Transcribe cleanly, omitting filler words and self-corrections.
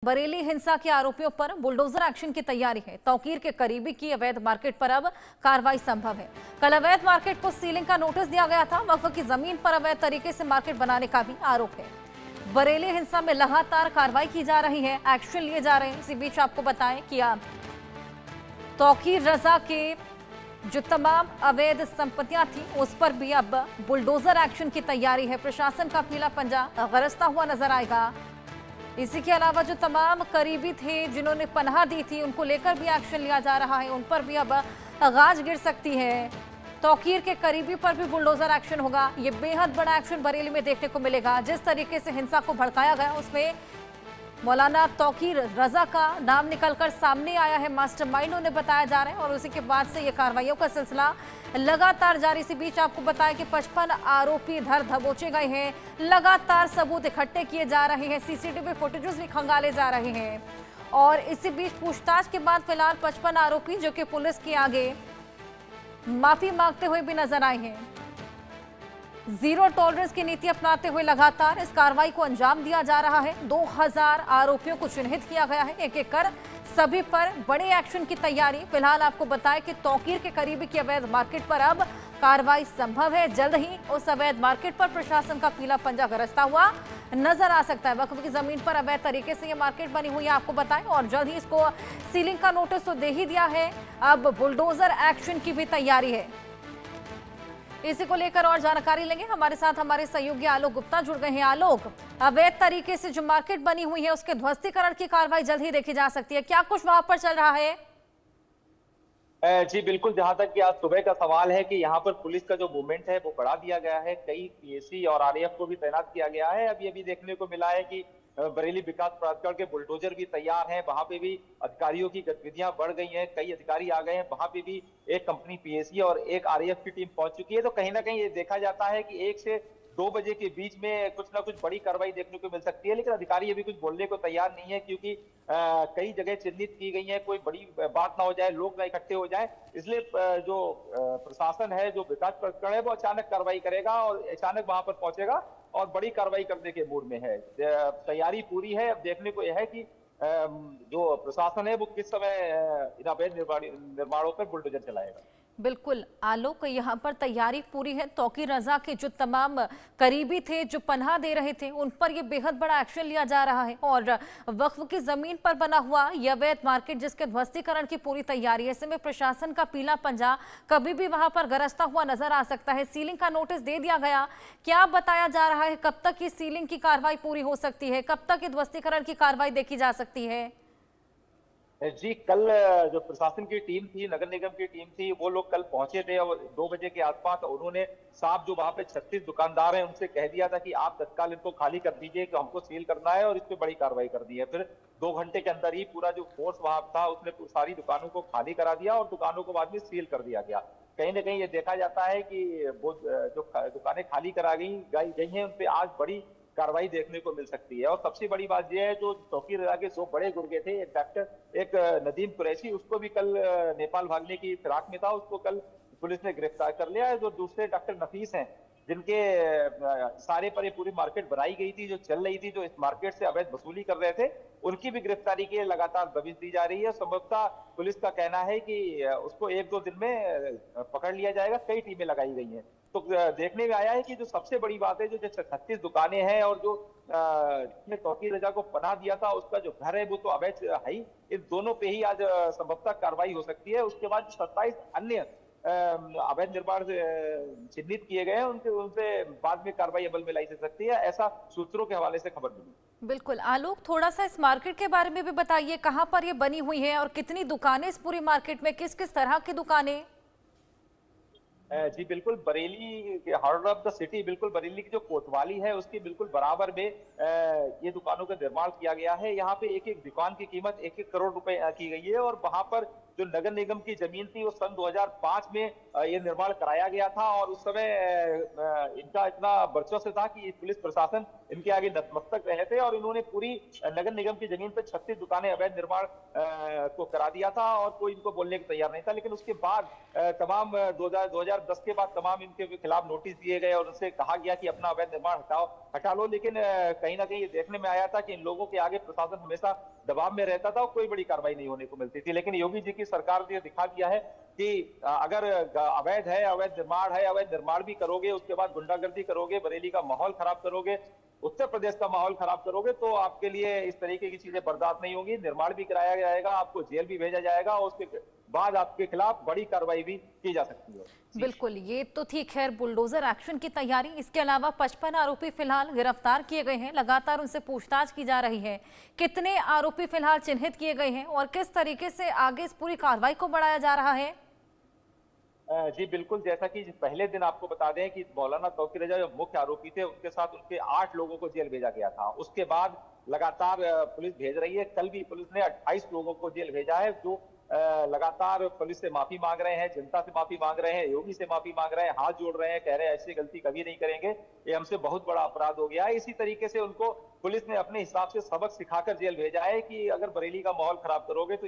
बरेली हिंसा के आरोपियों पर बुलडोजर एक्शन की तैयारी है। तौकीर के करीबी की अवैध मार्केट पर अब कार्रवाई संभव है। कल अवैध मार्केट को सीलिंग का नोटिस दिया गया था। वक्फ की जमीन पर अवैध तरीके से मार्केट बनाने का भी आरोप है। बरेली हिंसा में लगातार कार्रवाई की जा रही है, एक्शन लिए जा रहे हैं। इसी बीच आपको बताएं कि तौकीर रजा के जो तमाम अवैध संपत्तियां थी उस पर भी अब बुलडोजर एक्शन की तैयारी है। प्रशासन का पीला पंजा गरजता हुआ नजर आएगा। इसी के अलावा जो तमाम करीबी थे जिन्होंने पनाह दी थी उनको लेकर भी एक्शन लिया जा रहा है। उन पर भी अब गाज गिर सकती है। तौकीर के करीबी पर भी बुलडोजर एक्शन होगा। ये बेहद बड़ा एक्शन बरेली में देखने को मिलेगा। जिस तरीके से हिंसा को भड़काया गया उसमें मौलाना तौकीर रजा का नाम निकलकर सामने आया है। मास्टरमाइंड उन्हें बताया जा रहा है और उसी के बाद से ये कार्रवाइयों का सिलसिला लगातार जारी। इसी बीच आपको बताया कि 55 आरोपी धर दबोचे गए हैं। लगातार सबूत इकट्ठे किए जा रहे हैं। सीसीटीवी फुटेजेस भी खंगाले जा रहे हैं और इसी बीच पूछताछ के बाद फिलहाल 55 आरोपी जो कि पुलिस के आगे माफी मांगते हुए भी नजर आए हैं। जीरो टॉलरेंस की नीति अपनाते हुए लगातार इस कार्रवाई को अंजाम दिया जा रहा है। 2000 आरोपियों को चिन्हित किया गया है। एक एक कर सभी पर बड़े एक्शन की तैयारी। फिलहाल आपको बताएं कि तौकीर के करीबी की अवैध मार्केट पर अब कार्रवाई संभव है। जल्द ही उस अवैध मार्केट पर प्रशासन का पीला पंजा गरजता हुआ नजर आ सकता है। वक्फ की जमीन पर अवैध तरीके से ये मार्केट बनी हुई है आपको बताएं और जल्द ही इसको सीलिंग का नोटिस तो दे ही दिया है। अब बुलडोजर एक्शन की भी तैयारी है। इसी को लेकर और जानकारी लेंगे। हमारे साथ हमारे सहयोगी आलोक गुप्ता जुड़ गए हैं। आलोक, अवैध तरीके से जो मार्केट बनी हुई है उसके ध्वस्तीकरण की कार्रवाई जल्द ही देखी जा सकती है। क्या कुछ वहां पर चल रहा है? जी बिल्कुल, जहां तक कि आज सुबह का सवाल है कि यहाँ पर पुलिस का जो मूवमेंट है वो बढ़ा दिया गया है। कई पीएसी और आरएएफ को भी तैनात किया गया है। अभी अभी देखने को मिला है कि बरेली विकास प्राधिकरण के बुलडोजर भी तैयार हैं। वहां पे भी अधिकारियों की गतिविधियां बढ़ गई हैं। कई अधिकारी आ गए हैं। वहां पे भी एक कंपनी पीएसी और एक आरएएफ की टीम पहुंच चुकी है। तो कहीं ना कहीं ये देखा जाता है कि 1 से 2 बजे के बीच में कुछ ना कुछ बड़ी कार्रवाई देखने को मिल सकती है। लेकिन अधिकारी अभी कुछ बोलने को तैयार नहीं है क्योंकि कई जगह चिन्हित की गई है। कोई बड़ी बात ना हो जाए, लोग ना इकट्ठे हो जाए, इसलिए जो प्रशासन है, जो विकास प्राधिकरण है, वो अचानक कार्रवाई करेगा और अचानक वहां पर पहुंचेगा और बड़ी कार्रवाई करने के मूड में है। तैयारी पूरी है। अब देखने को यह है कि जो प्रशासन है वो किस समय इन अवैध निर्माणों पर बुलडोजर चलाएगा। बिल्कुल आलोक, यहाँ पर तैयारी पूरी है। तौकीर रजा के जो तमाम करीबी थे जो पनाह दे रहे थे उन पर यह बेहद बड़ा एक्शन लिया जा रहा है और वक्फ की जमीन पर बना हुआ यह अवैध मार्केट जिसके ध्वस्तीकरण की पूरी तैयारी है। ऐसे में प्रशासन का पीला पंजा कभी भी वहां पर गरजता हुआ नजर आ सकता है। सीलिंग का नोटिस दे दिया गया। क्या बताया जा रहा है, कब तक ये सीलिंग की कार्रवाई पूरी हो सकती है, कब तक ये ध्वस्तीकरण की कार्रवाई देखी जा सकती है? जी, कल जो प्रशासन की टीम थी, नगर निगम की टीम थी, वो लोग कल पहुंचे थे और 2 बजे के आसपास उन्होंने साहब जो वहां पे 36 दुकानदार हैं उनसे कह दिया था कि आप तत्काल इनको खाली कर दीजिए कि हमको सील करना है और इस पे बड़ी कार्रवाई कर दी है। फिर 2 घंटे के अंदर ही पूरा जो फोर्स वहां था उसने सारी दुकानों को खाली करा दिया और दुकानों को बाद में सील कर दिया गया। कहीं ना कहीं ये देखा जाता है कि वो जो दुकानें खाली करा गई हैं उन पे आज बड़ी कार्रवाई देखने को मिल सकती है। और सबसे बड़ी बात यह है, जो तौकीर रजा के 2 बड़े गुर्गे थे, एक नदीम कुरैशी, उसको भी कल नेपाल भागने की फिराक में था, उसको कल पुलिस ने गिरफ्तार कर लिया है। जो दूसरे डॉक्टर नफीस हैं, जिनके सारे पर ये पूरी मार्केट बनाई गई थी, जो चल रही थी, जो इस मार्केट से अवैध वसूली कर रहे थे, उनकी भी गिरफ्तारी के लिए लगातार दबिश दी जा रही है। संभवतः पुलिस का कहना है कि उसको 1-2 दिन में पकड़ लिया जाएगा। कई टीमें लगाई गई हैं। तो देखने में आया है कि जो सबसे बड़ी बात है, जो 36 दुकानें हैं और जो तौकीर रजा को पनाह दिया था उसका जो घर है वो तो अवैध है ही। इन दोनों पे ही आज संभवतः कार्रवाई हो सकती है। उसके बाद 27 अन्य अवैध निर्माण चिन्हित किए गए हैं, उनसे बाद में कार्रवाई अमल में लाई जा सकती है, ऐसा सूत्रों के हवाले से खबर मिली। बिल्कुल आलोक, थोड़ा सा इस मार्केट के बारे में भी बताइए, कहाँ पर ये बनी हुई है और कितनी दुकानें इस पूरी मार्केट में, किस किस तरह की दुकानें? जी बिल्कुल, बरेली के हार्ट ऑफ द सिटी, बिल्कुल बरेली की जो कोतवाली है उसके बिल्कुल बराबर में ये दुकानों का निर्माण किया गया है। यहाँ पे एक एक दुकान की कीमत 1-1 करोड़ रुपए की गई है और वहां पर जो नगर निगम की जमीन थी वो सन 2005 में ये निर्माण कराया गया था और उस समय इनका इतना वर्चस्व था कि पुलिस प्रशासन इनके आगे नतमस्तक रहे थे और इन्होंने पूरी नगर निगम की जमीन पर 36 दुकानें अवैध निर्माण को करा दिया था और कोई इनको बोलने को तैयार नहीं था। लेकिन उसके बाद तमाम 2010 के बाद तमाम इनके खिलाफ नोटिस दिए गए और उनसे कहा गया कि अपना अवैध निर्माण हटा लो। लेकिन कहीं ना कहीं ये देखने में आया था कि इन लोगों के आगे प्रशासन हमेशा दबाव में रहता था और कोई बड़ी कार्रवाई नहीं होने को मिलती थी। लेकिन योगी जी की सरकार ने दिखा दिया है कि अगर अवैध है, अवैध निर्माण है, अवैध निर्माण भी करोगे, उसके बाद गुंडागर्दी करोगे, बरेली का माहौल खराब करोगे, उत्तर प्रदेश का माहौल खराब करोगे, तो आपके लिए इस तरीके की चीजें बर्दाश्त नहीं होंगी। निर्माण भी कराया जाएगा, आपको जेल भी भेजा जाएगा और उसके बाद आपके खिलाफ बड़ी कार्रवाई भी की जा सकती है। बिल्कुल, ये तो थी खैर बुलडोजर एक्शन की तैयारी। इसके अलावा 55 आरोपी फिलहाल गिरफ्तार किए गए हैं, लगातार उनसे पूछताछ की जा रही है। कितने आरोपी फिलहाल चिन्हित किए गए हैं और किस तरीके से आगे इस पूरी कार्रवाई को बढ़ाया जा रहा है? जी बिल्कुल, जैसा कि पहले दिन आपको बता दें कि मौलाना तौकीर रजा जो मुख्य आरोपी थे, उनके साथ उनके 8 लोगों को जेल भेजा गया था। उसके बाद लगातार पुलिस भेज रही है। कल भी पुलिस ने 28 लोगों को जेल भेजा है, जो लगातार पुलिस से माफी मांग रहे हैं, जनता से माफी मांग रहे हैं, योगी से माफी मांग रहे हैं, हाथ जोड़ रहे हैं, कह रहे हैं ऐसी गलती कभी नहीं करेंगे, ये हमसे बहुत बड़ा अपराध हो गया है। इसी तरीके से उनको पुलिस ने अपने हिसाब से सबक सिखाकर जेल भेजा है कि अगर बरेली का माहौल खराब करोगे तो